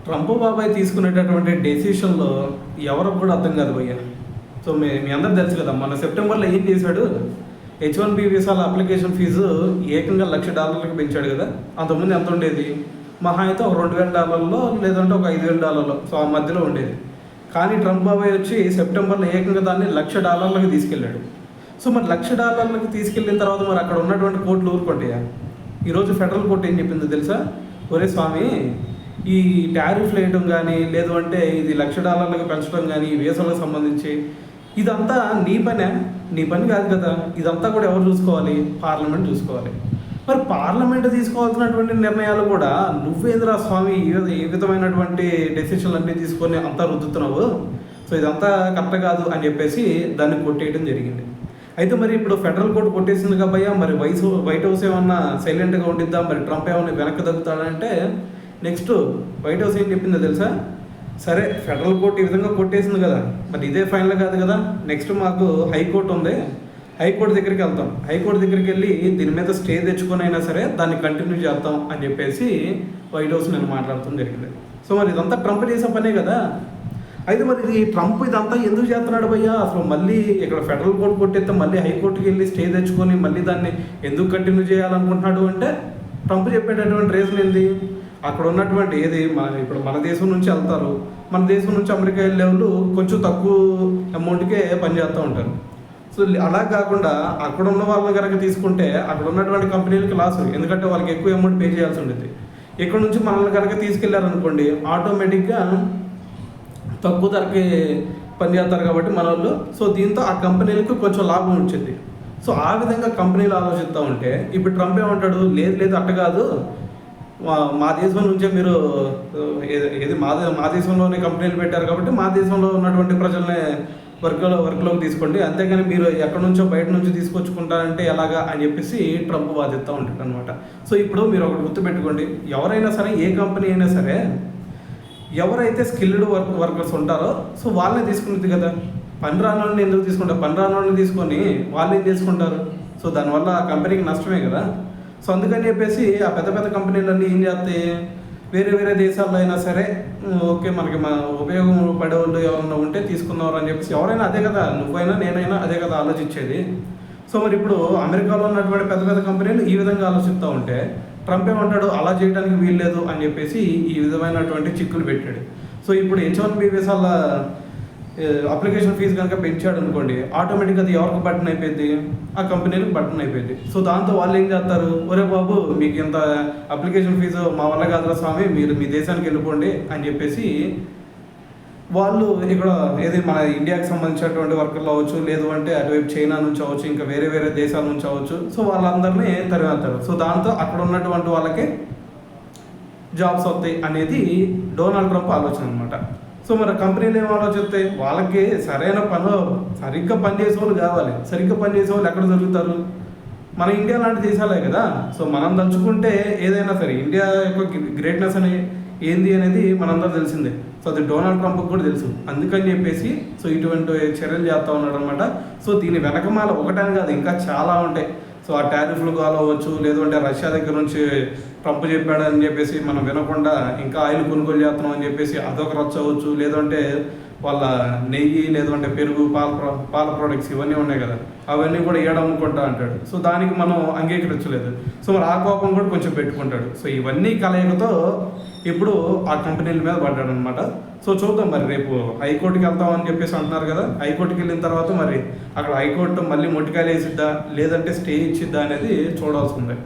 Trump బాబాయ్ తీసుకునేటటువంటి డెసిషన్లో ఎవరికి కూడా అర్థం కాదు భయ్య. సో మీ అందరూ తెలుసు కదా, మన సెప్టెంబర్లో ఏం చేశాడు, H1B వీసాల అప్లికేషన్ ఫీజు ఏకంగా $1,00,000 పెంచాడు కదా. అంతకుముందు ఎంత ఉండేది, మహా అయితే ఒక $2,000 లేదంటే ఒక $5,000, సో ఆ మధ్యలో ఉండేది. కానీ ట్రంప్ బాబాయ్ వచ్చి సెప్టెంబర్లో ఏకంగా దాన్ని $1,00,000 తీసుకెళ్ళాడు. సో మరి $1,00,000 తీసుకెళ్ళిన తర్వాత మరి అక్కడ ఉన్నటువంటి కోర్టులు ఊరుకుంటాయా? ఈరోజు ఫెడరల్ కోర్టు ఏం చెప్పిందో తెలుసా, ఒరే స్వామి, ఈ టారిఫ్లు వేయడం కానీ లేదు అంటే ఇది $1,00,000 పెంచడం కానీ ఈ వీసాలకు సంబంధించి ఇదంతా నీ పని కాదు కదా. ఇదంతా కూడా ఎవరు చూసుకోవాలి? పార్లమెంట్ చూసుకోవాలి. మరి పార్లమెంట్ తీసుకోవాల్సినటువంటి నిర్ణయాలు కూడా నువ్వేంద్రా స్వామి ఏ విధమైనటువంటి డెసిషన్లు అన్నీ తీసుకొని అంతా రుద్దుతున్నావు, సో ఇదంతా కరెక్ట్ కాదు అని చెప్పేసి దాన్ని కొట్టేయడం జరిగింది. అయితే మరి ఇప్పుడు ఫెడరల్ కోర్టు కొట్టేసింది కాబయ్యా, మరి వైట్ హౌస్ ఏమన్నా సైలెంట్గా ఉండిద్దా, మరి ట్రంప్ ఏమన్నా వెనక్కి తగ్గుతాడంటే నెక్స్ట్ వైట్ హౌస్ ఏం చెప్పిందో తెలుసా, సరే ఫెడరల్ కోర్టు ఈ విధంగా కొట్టేసింది కదా, మరి ఇదే ఫైనల్ కాదు కదా, నెక్స్ట్ మాకు హైకోర్టు ఉంది, హైకోర్టు దగ్గరికి వెళ్తాం, హైకోర్టు దగ్గరికి వెళ్ళి దీని మీద స్టే తెచ్చుకొని అయినా సరే దాన్ని కంటిన్యూ చేస్తాం అని చెప్పేసి వైట్ హౌస్ నేను మాట్లాడటం జరిగింది. సో మరి ఇదంతా ట్రంప్ చేసే పనే కదా. అయితే మరి ఇది ట్రంప్ ఇదంతా ఎందుకు చేస్తున్నాడు భయ్యా? అసలు మళ్ళీ ఇక్కడ ఫెడరల్ కోర్టు కొట్టేస్తే మళ్ళీ హైకోర్టుకి వెళ్ళి స్టే తెచ్చుకొని మళ్ళీ దాన్ని ఎందుకు కంటిన్యూ చేయాలనుకుంటున్నాడు అంటే, ట్రంప్ చెప్పేటటువంటి రీజన్ ఏంది, అక్కడ ఉన్నటువంటి ఇప్పుడు మన దేశం నుంచి వెళ్తారు, మన దేశం నుంచి అమెరికా వెళ్ళే వాళ్ళు కొంచెం తక్కువ అమౌంట్కే పనిచేస్తూ ఉంటారు. సో అలా కాకుండా అక్కడ ఉన్న వాళ్ళని కనుక తీసుకుంటే అక్కడ ఉన్నటువంటి కంపెనీలకి లాస్, ఎందుకంటే వాళ్ళకి ఎక్కువ అమౌంట్ పే చేయాల్సి ఉంటుంది. ఇక్కడ నుంచి మనల్ని కనుక తీసుకెళ్లారనుకోండి, ఆటోమేటిక్గా తక్కువ ధరకి పనిచేస్తారు కాబట్టి మన వాళ్ళు. సో దీంతో ఆ కంపెనీలకు కొంచెం లాభం వచ్చింది. సో ఆ విధంగా కంపెనీలు ఆలోచిస్తూ ఉంటే ఇప్పుడు ట్రంప్ ఏమంటాడు, లేదు అట్ట కాదు, మా దేశం నుంచే మీరు ఏది మా దేశంలోనే కంపెనీలు పెట్టారు కాబట్టి మా దేశంలో ఉన్నటువంటి ప్రజల్ని వర్క్లోకి తీసుకోండి, అంతేగాని మీరు ఎక్కడి నుంచో బయట నుంచి తీసుకొచ్చుకుంటారంటే ఎలాగా అని చెప్పేసి ట్రంప్ వాదిస్తూ ఉంటాడు అనమాట. సో ఇప్పుడు మీరు ఒకటి గుర్తుపెట్టుకోండి, ఎవరైనా సరే ఏ కంపెనీ అయినా సరే ఎవరైతే స్కిల్డ్ వర్కర్స్ ఉంటారో సో వాళ్ళని తీసుకునేది కదా. పని రాని వాళ్ళని ఎందుకు తీసుకుంటారు? పని రాని వాళ్ళని తీసుకొని వాళ్ళు ఏం చేసుకుంటారు? సో దానివల్ల ఆ కంపెనీకి నష్టమే కదా. సో అందుకని చెప్పేసి ఆ పెద్ద పెద్ద కంపెనీలన్నీ ఏం చేస్తాయి, వేరే దేశాల్లో అయినా సరే ఓకే మనకి ఉపయోగపడే వాళ్ళు ఎవరైనా ఉంటే తీసుకున్నారు అని చెప్పేసి ఎవరైనా అదే కదా, నువ్వైనా నేనైనా అదే కదా ఆలోచించేది. సో మరి ఇప్పుడు అమెరికాలో ఉన్నటువంటి పెద్ద పెద్ద కంపెనీలు ఈ విధంగా ఆలోచిస్తూ ఉంటే ట్రంప్ ఏమంటాడు, అలా చేయడానికి వీల్లేదు అని చెప్పేసి ఈ విధమైనటువంటి చిక్కులు పెట్టాడు. సో ఇప్పుడు H1B వీసాల అప్లికేషన్ ఫీజు కనుక పెంచాడు అనుకోండి, ఆటోమేటిక్గా అది ఎవరికి బటన్ అయిపోయింది, ఆ కంపెనీలకు బటన్ అయిపోయింది. సో దాంతో వాళ్ళు ఏం చేస్తారు, ఒరే బాబు మీకు ఇంత అప్లికేషన్ ఫీజు మా వల్ల కాదురా స్వామి, మీరు మీ దేశానికి వెళ్ళిపోండి అని చెప్పేసి వాళ్ళు ఇక్కడ మన ఇండియాకి సంబంధించినటువంటి వర్కర్లు అవ్వచ్చు, లేదు అంటే అటువైపు చైనా నుంచి అవ్వచ్చు, ఇంకా వేరే దేశాల నుంచి అవ్వచ్చు, సో వాళ్ళందరినీ తరివేస్తారు. సో దాంతో అక్కడ ఉన్నటువంటి వాళ్ళకి జాబ్స్ వస్తాయి అనేది డొనాల్డ్ ట్రంప్ ఆలోచన అనమాట. సో మరి కంపెనీలు ఏం ఆలోచిస్తాయి, వాళ్ళకి సరైన సరిగ్గా పనిచేసే వాళ్ళు కావాలి. సరిగ్గా పనిచేసే వాళ్ళు ఎక్కడ దొరుకుతారు? మన ఇండియా లాంటి దేశాలే కదా. సో మనం తలుచుకుంటే ఏదైనా సరే ఇండియా యొక్క గ్రేట్నెస్ ఏంది అనేది మనందరూ తెలిసిందే. సో అది డొనాల్డ్ ట్రంప్కి కూడా తెలుసు. అందుకని చెప్పేసి సో ఇటువంటి చర్యలు చేస్తూ ఉన్నాడు అనమాట. సో దీని వెనకమాల ఒకటని కాదు, ఇంకా చాలా ఉంటాయి. సో ఆ టారిఫ్లు కావచ్చు, లేదు అంటే రష్యా దగ్గర నుంచి ట్రంప్ చెప్పాడని చెప్పేసి మనం వినకుండా ఇంకా ఆయిల్ కొనుగోలు చేస్తున్నాం అని చెప్పేసి అదొక రచ్చ అవ్వచ్చు, లేదంటే వాళ్ళ నెయ్యి, లేదంటే పెరుగు, పాల ప్రోడక్ట్స్ ఇవన్నీ ఉన్నాయి కదా, అవన్నీ కూడా ఏడమ్ముకుంటా అంటాడు. సో దానికి మనం అంగీకరించలేదు. సో మరి ఆ కోపం కూడా కొంచెం పెట్టుకుంటాడు. సో ఇవన్నీ కలయికతో ఇప్పుడు ఆ కంపెనీల మీద పడ్డాడు అనమాట. సో చూద్దాం మరి రేపు హైకోర్టుకి వెళ్తామని చెప్పేసి అంటున్నారు కదా, హైకోర్టుకి వెళ్ళిన తర్వాత మరి అక్కడ హైకోర్టు మళ్ళీ మొట్టికాయలు వేసిద్దా లేదంటే స్టే ఇచ్చిద్దా అనేది చూడాల్సి ఉంది.